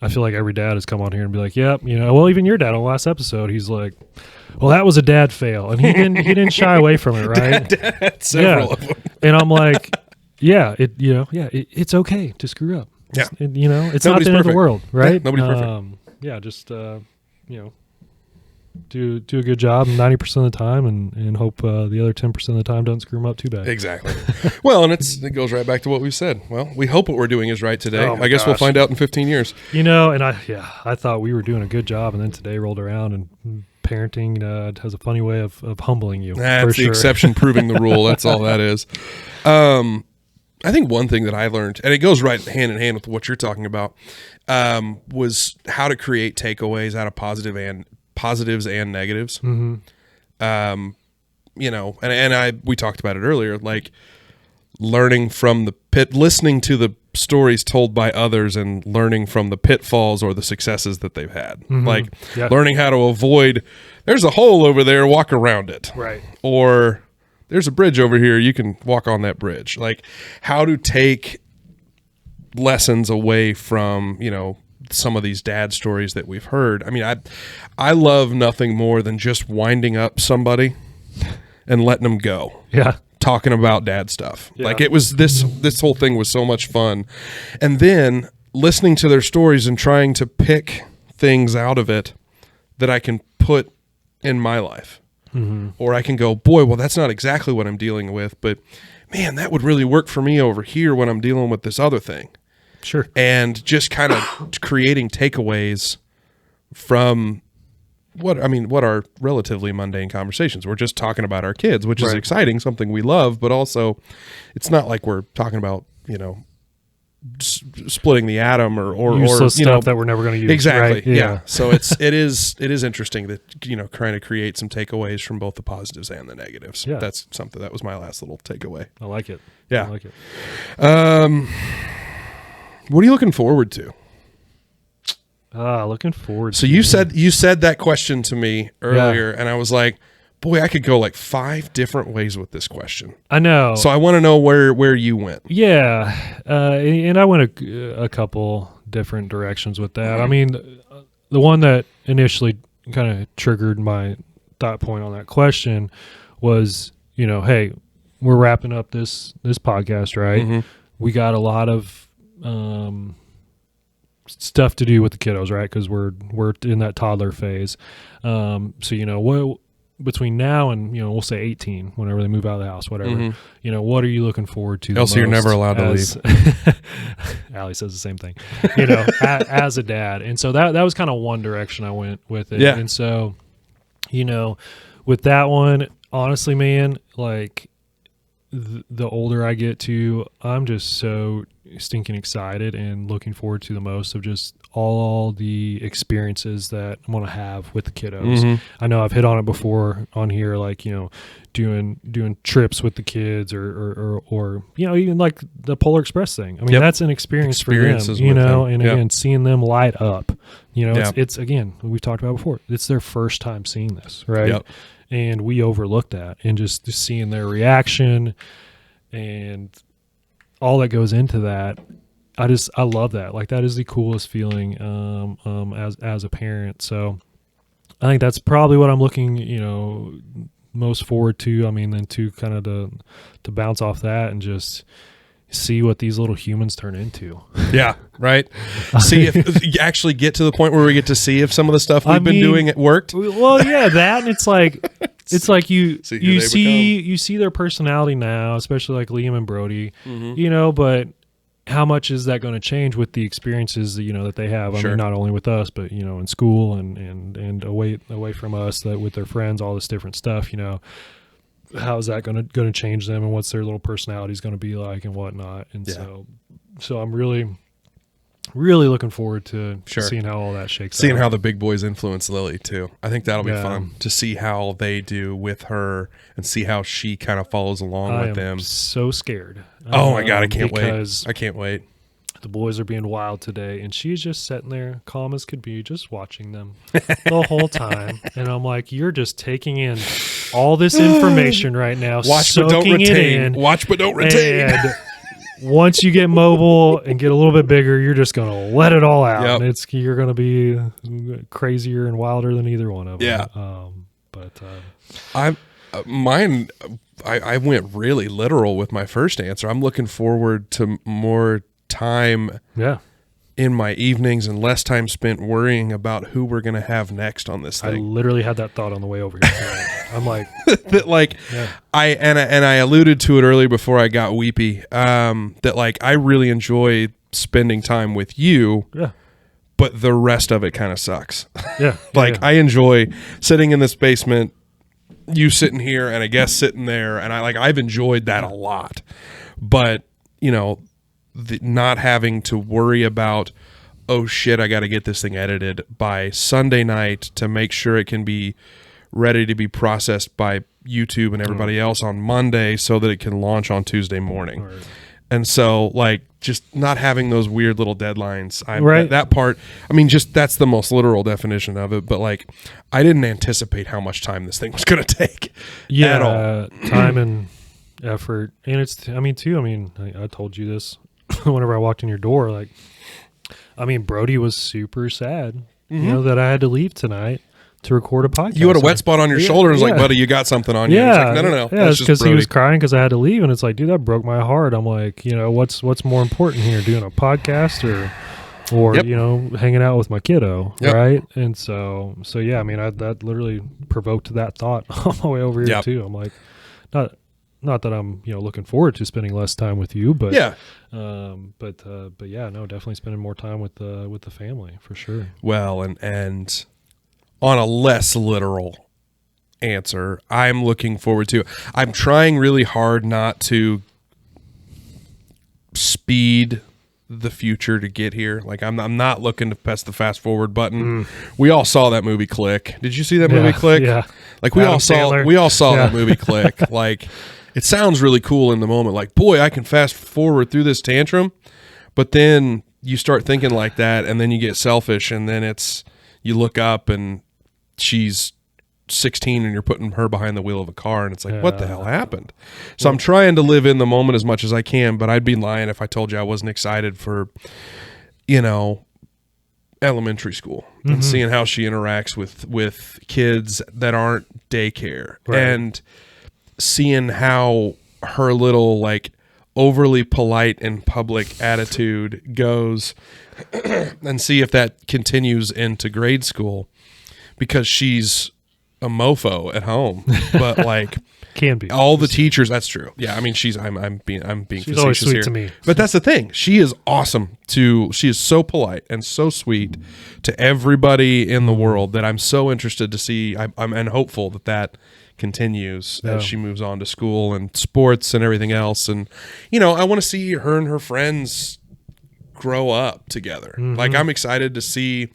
I feel like every dad has come on here and be like, yep, you know, well, even your dad on the last episode, he's like, well, that was a dad fail. And he didn't shy away from it, right? Dad had several of them. And I'm like, it's okay to screw up. Yeah. You know, it's not the end of the world, right? Yeah, nobody's perfect. Just, you know, do a good job 90% of the time and hope the other 10% of the time doesn't screw them up too bad. Exactly. Well, and it goes right back to what we've said. Well, we hope what we're doing is right today. I guess we'll find out in 15 years. You know, and I thought we were doing a good job, and then today rolled around, and parenting has a funny way of humbling you. That's the exception proving the rule. That's all that is. I think one thing that I learned, and it goes right hand in hand with what you're talking about, was how to create takeaways out of positives and negatives. You know, and we talked about it earlier, like learning from the pit, listening to the stories told by others and learning from the pitfalls or the successes that they've had. Mm-hmm. Like learning how to avoid, there's a hole over there, walk around it. Right. Or there's a bridge over here, you can walk on that bridge. Like how to take lessons away from, some of these dad stories that we've heard. I mean, I love nothing more than just winding up somebody and letting them go. Yeah. Talking about dad stuff. Yeah. Like it was this whole thing was so much fun. And then listening to their stories and trying to pick things out of it that I can put in my life. Mm-hmm. Or I can go, boy, well, that's not exactly what I'm dealing with, but man, that would really work for me over here when I'm dealing with this other thing. Sure. And just kind of creating takeaways from what are relatively mundane conversations. We're just talking about our kids, which is exciting, something we love, but also it's not like we're talking about, splitting the atom or useless stuff that we're never going to use. Exactly. Right? Yeah. So it is interesting that, trying to create some takeaways from both the positives and the negatives. Yeah. That's something that was my last little takeaway. I like it. Yeah. I like it. What are you looking forward to? Looking forward. So you said that question to me earlier, and I was like, boy, I could go like 5 different ways with this question. I know. So I want to know where you went. Yeah, and I went a couple different directions with that. I mean, the one that initially kind of triggered my thought point on that question was, hey, we're wrapping up this podcast, right? Mm-hmm. We got a lot of stuff to do with the kiddos, right? Because we're in that toddler phase. So what between now and we'll say 18, whenever they move out of the house, whatever. Mm-hmm. What are you looking forward to? Else you're never allowed to leave. Allie says the same thing. As a dad, and so that was kind of one direction I went with it. Yeah. And so, with that one, honestly, man, like the older I get to, I'm just so stinking excited and looking forward to the most of just all the experiences that I'm going to have with the kiddos. Mm-hmm. I know I've hit on it before on here, like, doing trips with the kids or even like the Polar Express thing. I mean, that's an experience for them, and again, seeing them light up, it's again, we've talked about before, it's their first time seeing this, right? Yep. And we overlook that, and just seeing their reaction and all that goes into that. I love that. Like, that is the coolest feeling as a parent. So I think that's probably what I'm looking, most forward to. I mean, then to kind of to bounce off that and just see what these little humans turn into. Yeah, right. See if you actually get to the point where we get to see if some of the stuff we've been doing it worked. Well, yeah, that, and it's like you see their personality now, especially like Liam and Brody, but how much is that going to change with the experiences that they have? I mean, not only with us, but in school and away from us, that with their friends, all this different stuff. How is that going to change them, and what's their little personalities going to be like and whatnot? And so I'm really looking forward to seeing how all that shakes out. Seeing how the big boys influence Lily too. I think that'll be fun to see how they do with her and see how she kind of follows along with them. I'm so scared. Oh my God, I can't wait. The boys are being wild today, and she's just sitting there calm as could be, just watching them the whole time. And I'm like, you're just taking in all this information right now. Watch but don't retain. Watch but don't retain. And once you get mobile and get a little bit bigger, you're just going to let it all out. Yep. And you're going to be crazier and wilder than either one of them. Yeah. I went really literal with my first answer. I'm looking forward to more time in my evenings and less time spent worrying about who we're going to have next on this thing. I literally had that thought on the way over here tonight. I'm like, I alluded to it earlier before I got weepy, that like I really enjoy spending time with you. Yeah. But the rest of it kind of sucks. Yeah. I enjoy sitting in this basement, you sitting here and a guest sitting there, and I've enjoyed that a lot. But, not having to worry about, oh shit, I got to get this thing edited by Sunday night to make sure it can be ready to be processed by YouTube and everybody else on Monday so that it can launch on Tuesday morning. Right. And so, like, just not having those weird little deadlines. Right. That part, I mean, just that's the most literal definition of it. But, like, I didn't anticipate how much time this thing was going to take at all. Time and effort. And it's, I told you this whenever I walked in your door. Like, Brody was super sad, that I had to leave tonight to record a podcast. You had a wet spot on your shoulder and was like, buddy, you got something on you. Yeah. Like, no. Yeah, it's because he was crying because I had to leave. And it's like, dude, that broke my heart. I'm like, what's more important here, doing a podcast or hanging out with my kiddo, right? And so yeah, that literally provoked that thought on my way over here too. I'm like, not that I'm looking forward to spending less time with you, but but yeah, no, definitely spending more time with the family for sure. Well, and on a less literal answer, I'm looking forward to. I'm trying really hard not to speed the future to get here. Like I'm not looking to press the fast forward button. We all saw that movie Click. Did you see that movie Click? Yeah. Like we all saw that movie Click. Like it sounds really cool in the moment. Like, boy, I can fast forward through this tantrum. But then you start thinking like that, and then you get selfish, and then you look up and she's 16 and you're putting her behind the wheel of a car, and it's like, what the hell happened? So I'm trying to live in the moment as much as I can, but I'd be lying if I told you I wasn't excited for, elementary school and seeing how she interacts with kids that aren't daycare, and seeing how her little, like, overly polite in public attitude goes, and see if that continues into grade school, because she's a mofo at home, but like can be all the teachers. That's true. Yeah, I mean, I'm being she's always sweet here to me. But that's the thing. She is awesome she is so polite and so sweet to everybody in the world that I'm so interested to see. I'm and hopeful that continues as she moves on to school and sports and everything else. And I want to see her and her friends grow up together. Like, I'm excited to see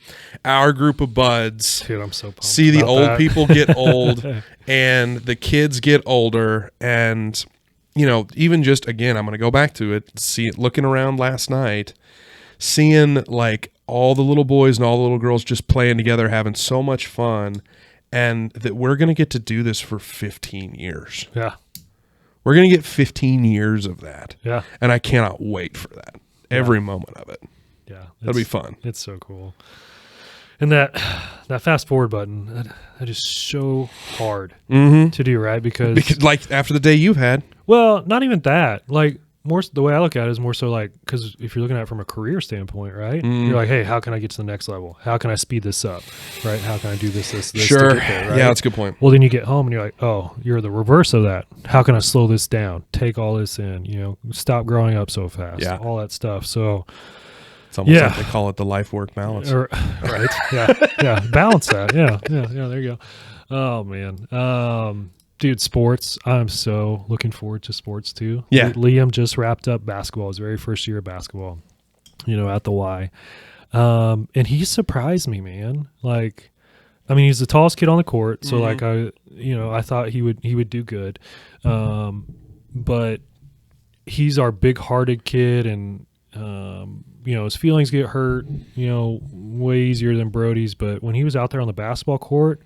our group of buds. Dude, I'm so pumped. See the old people get old and the kids get older. And, even just, again, I'm going to go back to it, looking around last night, seeing like all the little boys and all the little girls just playing together, having so much fun, and that we're going to get to do this for 15 years. Yeah. We're going to get 15 years of that. Yeah. And I cannot wait for that. Every moment of it. Yeah. That'll be fun. It's so cool. And that fast forward button, that is so hard to do, right? Because like after the day you've had. Well, not even that. Like, more the way I look at it is more so like, because if you're looking at it from a career standpoint, right? You're like, hey, how can I get to the next level? How can I speed this up? Right? How can I do this sure. to get there, right? Yeah, that's a good point. Well, then you get home and you're like, oh, you're the reverse of that. How can I slow this down? Take all this in, stop growing up so fast. Yeah. All that stuff. So it's almost like they call it the life work balance. Right. Yeah. Balance that. Yeah. There you go. Oh man. Dude, sports. I'm so looking forward to sports too. Yeah. Liam just wrapped up basketball, his very first year of basketball, at the Y. And he surprised me, man. Like, he's the tallest kid on the court. So like, I thought he would do good. But he's our big hearted kid, and, his feelings get hurt, way easier than Brody's. But when he was out there on the basketball court,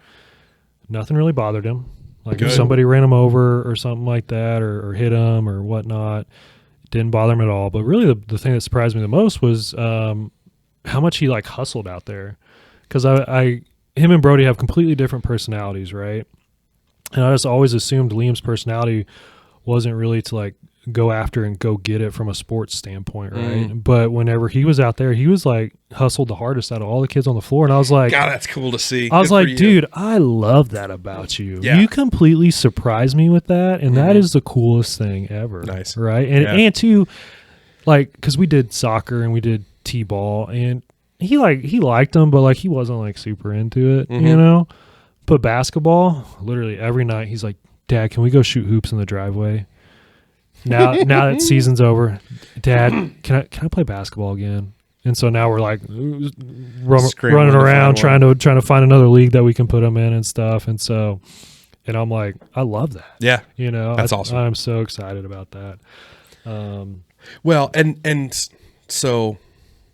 nothing really bothered him. Like if somebody ran him over or something like that, or hit him or whatnot, it didn't bother him at all. But really the thing that surprised me the most was how much he like hustled out there. Because him and Brody have completely different personalities, right? And I just always assumed Liam's personality wasn't really to like go after and go get it from a sports standpoint, right? But whenever he was out there, he was like hustled the hardest out of all the kids on the floor. And I was like, God, that's cool to see. I was like, dude, I love that about you. Yeah. You completely surprised me with that. And that is the coolest thing ever. Nice. Right. And too, like, cause we did soccer and we did t-ball, and he liked them, but like, he wasn't like super into it, But basketball, literally every night he's like, Dad, can we go shoot hoops in the driveway? Now that season's over, Dad, can I play basketball again? And so now we're like running around trying to find another league that we can put him in and stuff. And I'm like, I love that. Yeah, You know, that's awesome. I'm so excited about that. Well, and so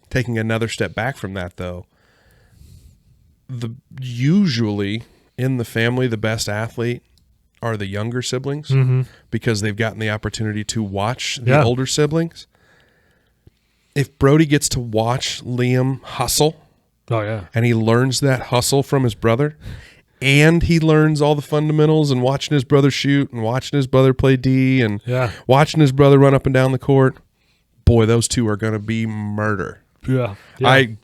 taking another step back from that, though, usually in the family, the best athlete are the younger siblings because they've gotten the opportunity to watch the older siblings. If Brody gets to watch Liam hustle, and he learns that hustle from his brother, and he learns all the fundamentals and watching his brother shoot and watching his brother play D and watching his brother run up and down the court, boy, those two are going to be murder. Yeah.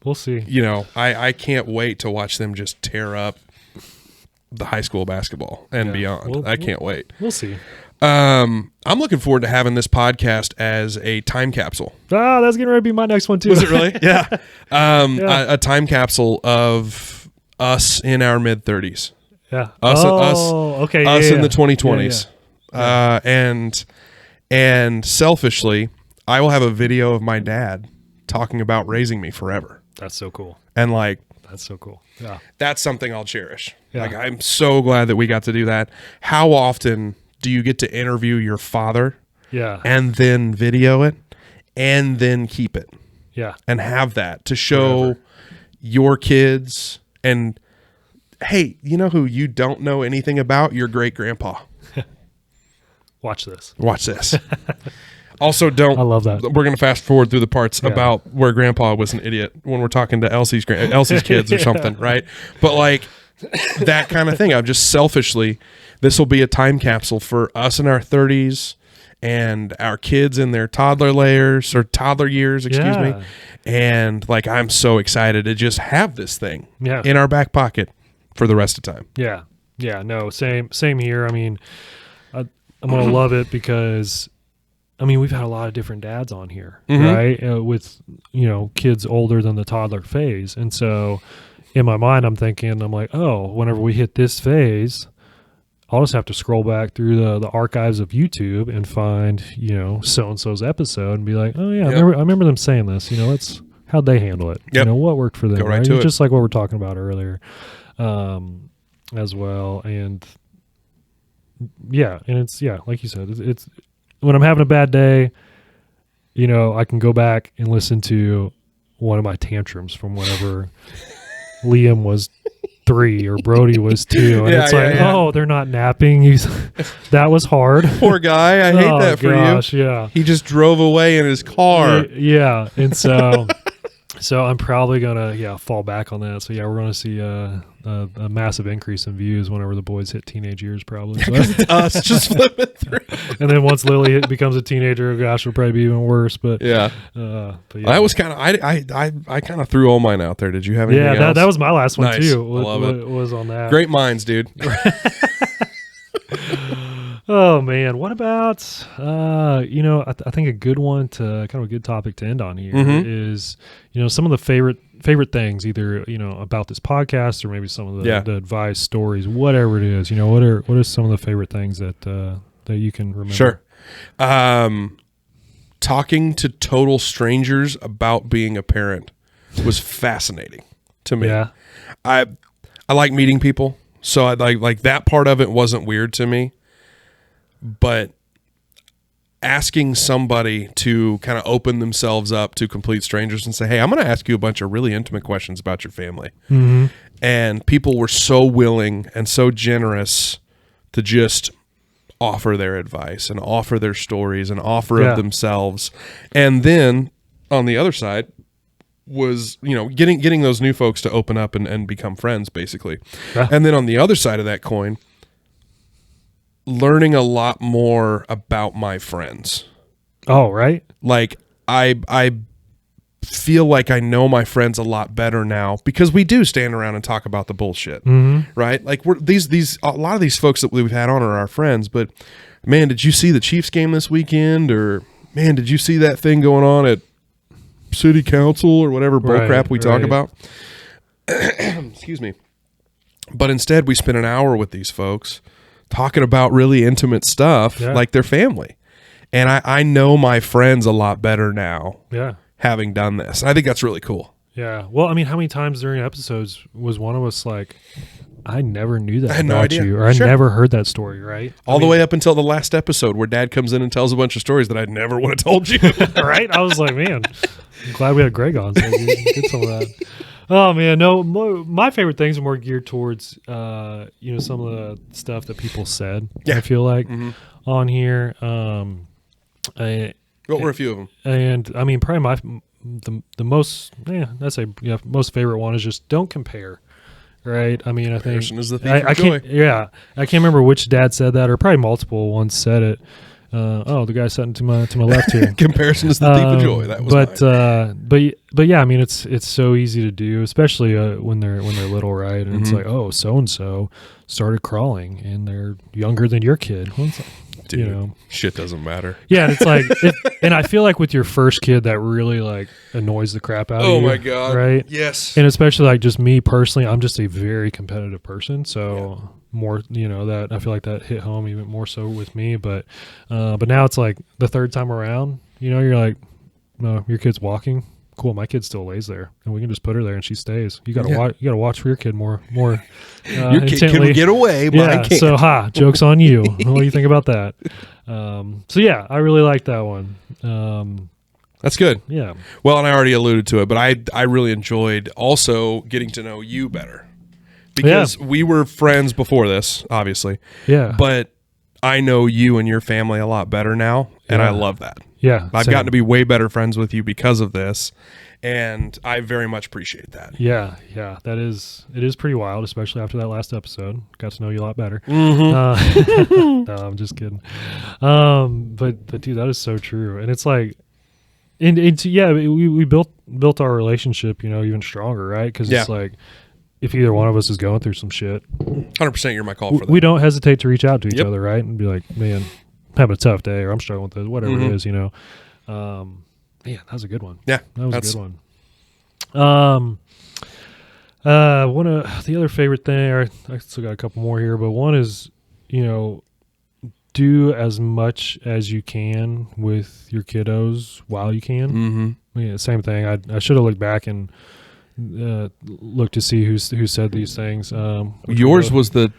We'll see. I can't wait to watch them just tear up the high school basketball and beyond. I can't wait. We'll see. I'm looking forward to having this podcast as a time capsule. That's getting ready to be my next one too. Was it really? Yeah. A time capsule of us in our mid 30s. Yeah. Us in the 2020s. And selfishly, I will have a video of my dad talking about raising me forever. That's so cool. And that's so cool. Yeah. That's something I'll cherish. Yeah. I'm so glad that we got to do that. How often do you get to interview your father? Yeah. And then video it and then keep it? Yeah. And have that to show your kids. And hey, you know who you don't know anything about? Your great grandpa. Watch this. Also, I love that. We're going to fast forward through the parts about where grandpa was an idiot when we're talking to Elsie's kids or something, right? But that kind of thing. I'm just selfishly, this will be a time capsule for us in our 30s and our kids in their toddler years, excuse me. And I'm so excited to just have this thing in our back pocket for the rest of time. Yeah. Yeah. No, same here. I mean, I'm going to love it because, we've had a lot of different dads on here, right? With, kids older than the toddler phase. And so in my mind, I'm like, oh, whenever we hit this phase, I'll just have to scroll back through the archives of YouTube and find, so-and-so's episode and be like, oh yeah, I remember them saying this, how'd they handle it? What worked for them? Go right to it. Just like what we're talking about earlier, as well. And and it's, like you said, it's when I'm having a bad day, I can go back and listen to one of my tantrums from whenever Liam was 3 or Brody was 2, and oh, they're not napping. That was hard. Poor guy. I hate that for you. Yeah, he just drove away in his car. Yeah, and so I'm probably gonna fall back on that. So we're gonna see a massive increase in views whenever the boys hit teenage years, probably. So. It's us just flipping through. And then once Lily becomes a teenager, gosh, it'll probably be even worse. But that was kind of I kind of threw all mine out there. Did you have anything else? That was my last one nice. too. I love it. Was on that. Great minds, dude. Oh man, what about I think a good one to kind of a good topic to end on here is some of the favorite things, either about this podcast or maybe some of the advice, stories, whatever it is. What are some of the favorite things that you can remember? Sure. Talking to total strangers about being a parent was fascinating to me. Yeah. I like meeting people, so I like that part of it wasn't weird to me. But asking somebody to kind of open themselves up to complete strangers and say, hey, I'm going to ask you a bunch of really intimate questions about your family. Mm-hmm. And people were so willing and so generous to just offer their advice and offer their stories and offer of themselves. And then on the other side was, getting those new folks to open up and become friends, basically. Yeah. And then on the other side of that coin, learning a lot more about my friends. Oh, right. I feel like I know my friends a lot better now because we do stand around and talk about the bullshit, right? We're a lot of these folks that we've had on are our friends, but man, did you see the Chiefs game this weekend? Or man, did you see that thing going on at city council or whatever bullcrap we talk about? Excuse me. But instead we spend an hour with these folks talking about really intimate stuff like their family. And I know my friends a lot better now having done this. I think that's really cool. Yeah. Well, how many times during episodes was one of us like, I never knew that I had about no idea. you, or I never heard that story, right? All the way up until the last episode where Dad comes in and tells a bunch of stories that I never would have told you. Right? I was like, man, I'm glad we had Greg on so we can get some of that. Oh man, no, my favorite things are more geared towards, some of the stuff that people said. Yeah. I feel like on here. What were a few of them? And I mean, probably the most, I'd say, most favorite one is just don't compare. Right. I mean, I think is the thief of joy. I can't remember which dad said that, or probably multiple ones said it. The guy sitting to my left here. Comparison is the thief of joy. That was but yeah, I mean, it's so easy to do, especially when they're little, right? And it's like, so and so started crawling, and they're younger than your kid. Well, dude, shit doesn't matter. Yeah, and it's like, and I feel like with your first kid, that really like annoys the crap out of you. Oh my god, right? Yes, and especially like just me personally, I'm just a very competitive person, so more, that I feel like that hit home even more so with me. But now it's like the third time around, you're like, no, your kid's walking. Cool, my kid still lays there, and we can just put her there, and she stays. You gotta watch. You gotta watch for your kid more. Your kid can get away, but I can't. So joke's on you. What do you think about that? So yeah, I really like that one. That's good. Yeah. Well, and I already alluded to it, but I really enjoyed also getting to know you better because we were friends before this, obviously. Yeah. But I know you and your family a lot better now, and I love that. Yeah, I've gotten to be way better friends with you because of this, and I very much appreciate that. Yeah, it is pretty wild, especially after that last episode. Got to know you a lot better. No, I'm just kidding. But dude, that is so true, and it's like, we built our relationship, even stronger, right? Because it's like, if either one of us is going through some shit, 100%, you're my call for that. We don't hesitate to reach out to each other, right, and be like, man, having a tough day, or I'm struggling with this, whatever it is, that was a good one. Yeah, that was a good one. One of the other favorite thing, or I still got a couple more here, but one is, do as much as you can with your kiddos while you can. Same thing. I should have looked back and looked to see who said these things. Yours was the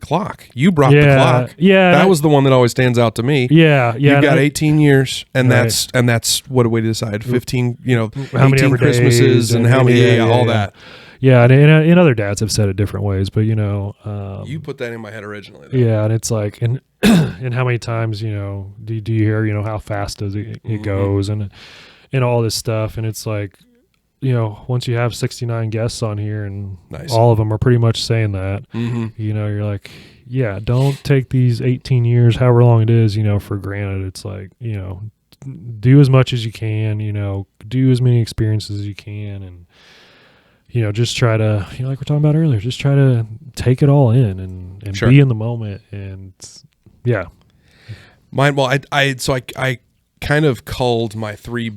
clock. You brought the clock. Yeah. That was the one that always stands out to me. Yeah. You've got 18 years, and that's what do we decide? 15, how 18 Christmases and how many, all that. Yeah, and other dads have said it different ways, but you put that in my head originally, though. Yeah, and it's like, and and how many times, do you hear, how fast does it goes, and all this stuff, and it's like, once you have 69 guests on here, and all of them are pretty much saying that, you're like, yeah, don't take these 18 years, however long it is, for granted. It's like, do as much as you can, do as many experiences as you can, and just try to, like we were talking about earlier, just try to take it all in and be in the moment. And yeah. Mine, well, I kind of culled my three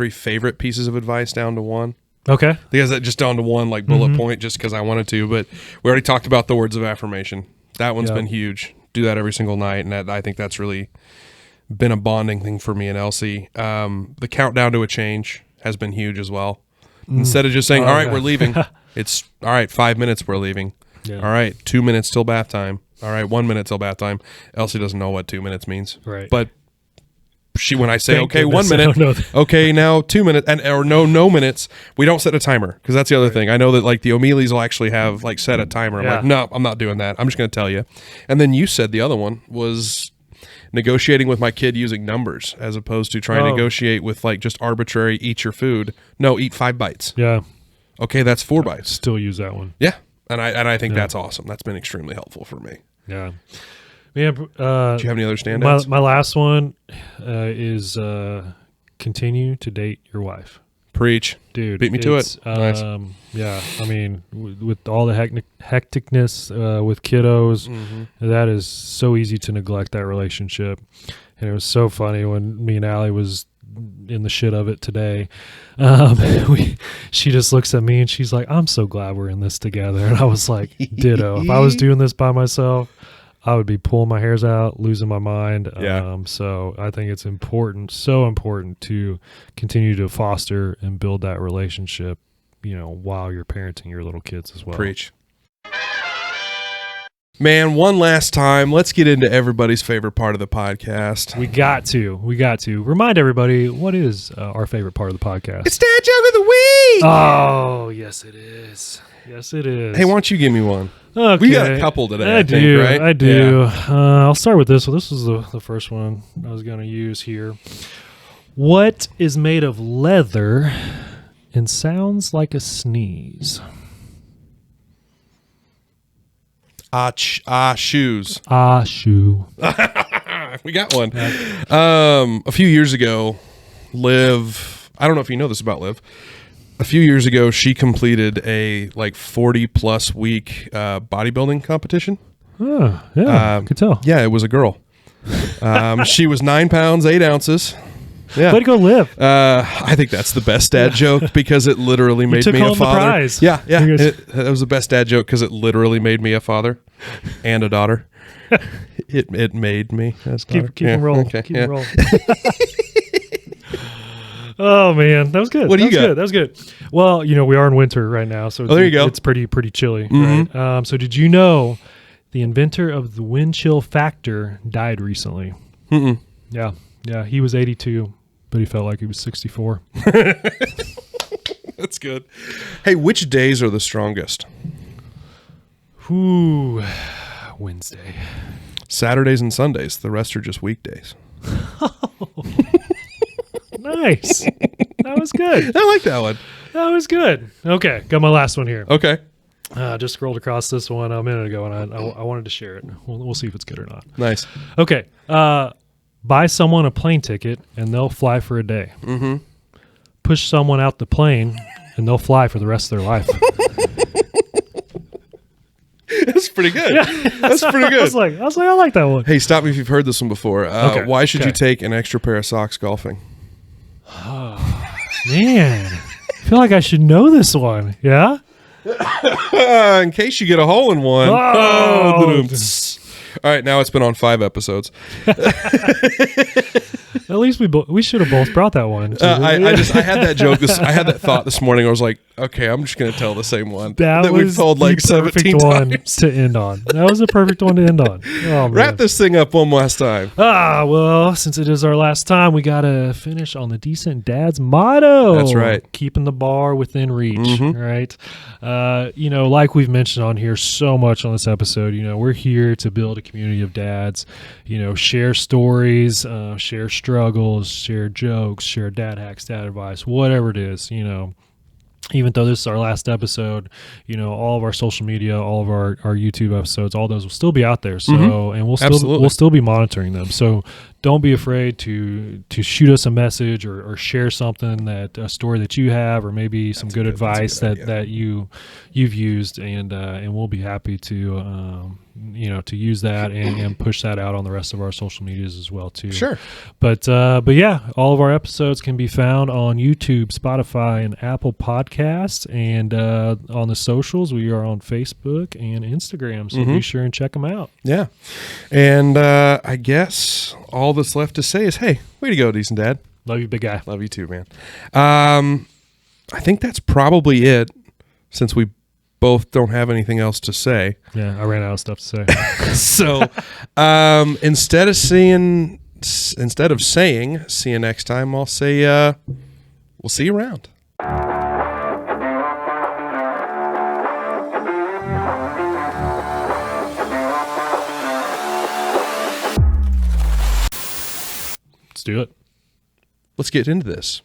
favorite pieces of advice down to one. Okay. Because that just down to one, like bullet point, just because I wanted to. But we already talked about the words of affirmation. That one's been huge. Do that every single night. And I think that's really been a bonding thing for me and Elsie. The countdown to a change has been huge as well. Instead of just saying, all right, we're leaving. It's, all right, 5 minutes, we're leaving. Yeah. All right, 2 minutes till bath time. All right, 1 minute till bath time. Elsie doesn't know what 2 minutes means. Right. But when I say, okay, 1 minute, okay, now 2 minutes, or no minutes, we don't set a timer, because that's the other thing. I know that like the O'Mealy's will actually have like set a timer. I'm like, no, I'm not doing that. I'm just going to tell you. And then you said the other one was negotiating with my kid using numbers as opposed to trying to negotiate with like just arbitrary eat your food. No, eat 5 bites. Yeah. Okay, that's 4 bites. Still use that one. Yeah. And I think that's awesome. That's been extremely helpful for me. Yeah. Do you have any other standouts? My last one is continue to date your wife. Preach. Dude. Beat me to it. Nice. Yeah. I mean, with all the hecticness with kiddos, that is so easy to neglect that relationship. And it was so funny when me and Allie was in the shit of it today. She just looks at me and she's like, I'm so glad we're in this together. And I was like, ditto. If I was doing this by myself, I would be pulling my hairs out, losing my mind. Yeah. So I think it's important, so important to continue to foster and build that relationship, while you're parenting your little kids as well. Preach. Man, one last time, let's get into everybody's favorite part of the podcast. We got to. Remind everybody, what is our favorite part of the podcast? It's Dad Joke of the Week! Oh, yes it is. Yes it is. Hey, why don't you give me one? Okay. We got a couple today, I think, right? I do. Yeah. I'll start with this one. This was the first one I was going to use here. What is made of leather and sounds like a sneeze? Shoes. Shoe. We got one. A few years ago, Liv, I don't know if you know this about Liv. A few years ago, she completed a 40-plus week bodybuilding competition. Oh, yeah, could tell. Yeah, it was a girl. She was 9 pounds, 8 ounces. Yeah. Way to go, Liv. I think that's the best dad joke because it literally made me a father. The prize. Yeah. That was the best dad joke because it literally made me a father and a daughter. It made me. Keep them rolling. Okay, keep them rolling. Oh man, that was good. What do you got? That was good. Well, we are in winter right now, so there you go. It's pretty chilly. Mm-hmm. Right? So did you know the inventor of the wind chill factor died recently? Mm-mm. Yeah. He was 82, but he felt like he was 64. That's good. Hey, which days are the strongest? Ooh, Wednesday. Saturdays and Sundays. The rest are just weekdays. Nice. That was good. I like that one. That was good. Okay, got my last one here. Okay. Just scrolled across this one a minute ago, and I wanted to share it. We'll see if it's good or not. Nice. Okay. Buy someone a plane ticket, and they'll fly for a day. Mm-hmm. Push someone out the plane, and they'll fly for the rest of their life. That's pretty good. Yeah, that's pretty good. I was like, I like that one. Hey, stop me if you've heard this one before. Okay. Why should you take an extra pair of socks golfing? Oh, man. I feel like I should know this one. Yeah? In case you get a hole in one. Oh. All right, now it's been on 5 episodes. At least we should have both brought that one. I had that joke. I had that thought this morning. I was like, okay, I'm just going to tell the same one that we've told like 17 times. To end on. That was a perfect one to end on. Oh, man. Wrap this thing up one last time. Well, since it is our last time, we got to finish on the Decent Dad's motto. That's right. Keeping the bar within reach. Mm-hmm. Right. Like we've mentioned on here so much on this episode, we're here to build a community of dads, share stories, share struggles, share jokes, share dad hacks, dad advice, whatever it is, even though this is our last episode, all of our social media, all of our YouTube episodes, all those will still be out there. So, and we'll still be monitoring them. So don't be afraid to shoot us a message or share something a story that you have, or maybe some good advice that you've used, and we'll be happy to use that and push that out on the rest of our social medias as well too. Sure. But yeah, all of our episodes can be found on YouTube, Spotify, and Apple Podcasts, and on the socials we are on Facebook and Instagram. So be sure and check them out. Yeah, and I guess all that's left to say is, hey, way to go, Decent Dad. Love you, big guy. Love you too, man. I think that's probably it, since we both don't have anything else to say. Yeah, I ran out of stuff to say. So instead of saying see you next time, I'll say we'll see you around. Let's do it. Let's get into this.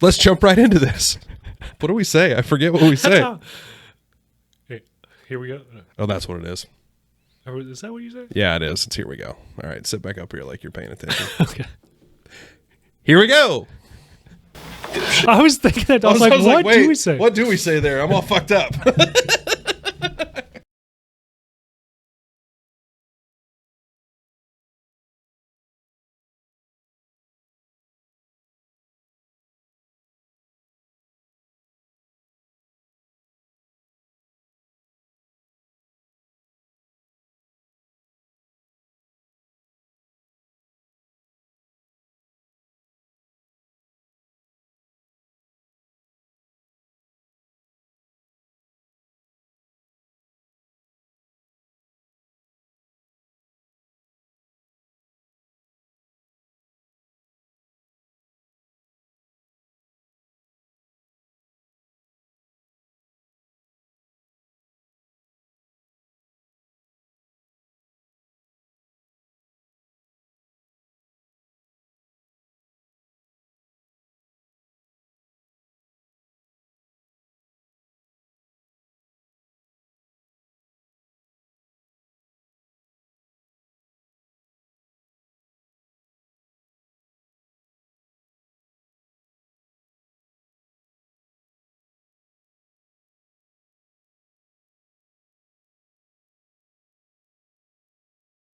Let's jump right into this. What do we say? I forget what we say. Hey, here we go. Oh, that's what it is. Is that what you say? Yeah, it is. It's here we go. All right, sit back up here like you're paying attention. Okay. Here we go. I was thinking that. I was like, what do we say? What do we say there? I'm all fucked up.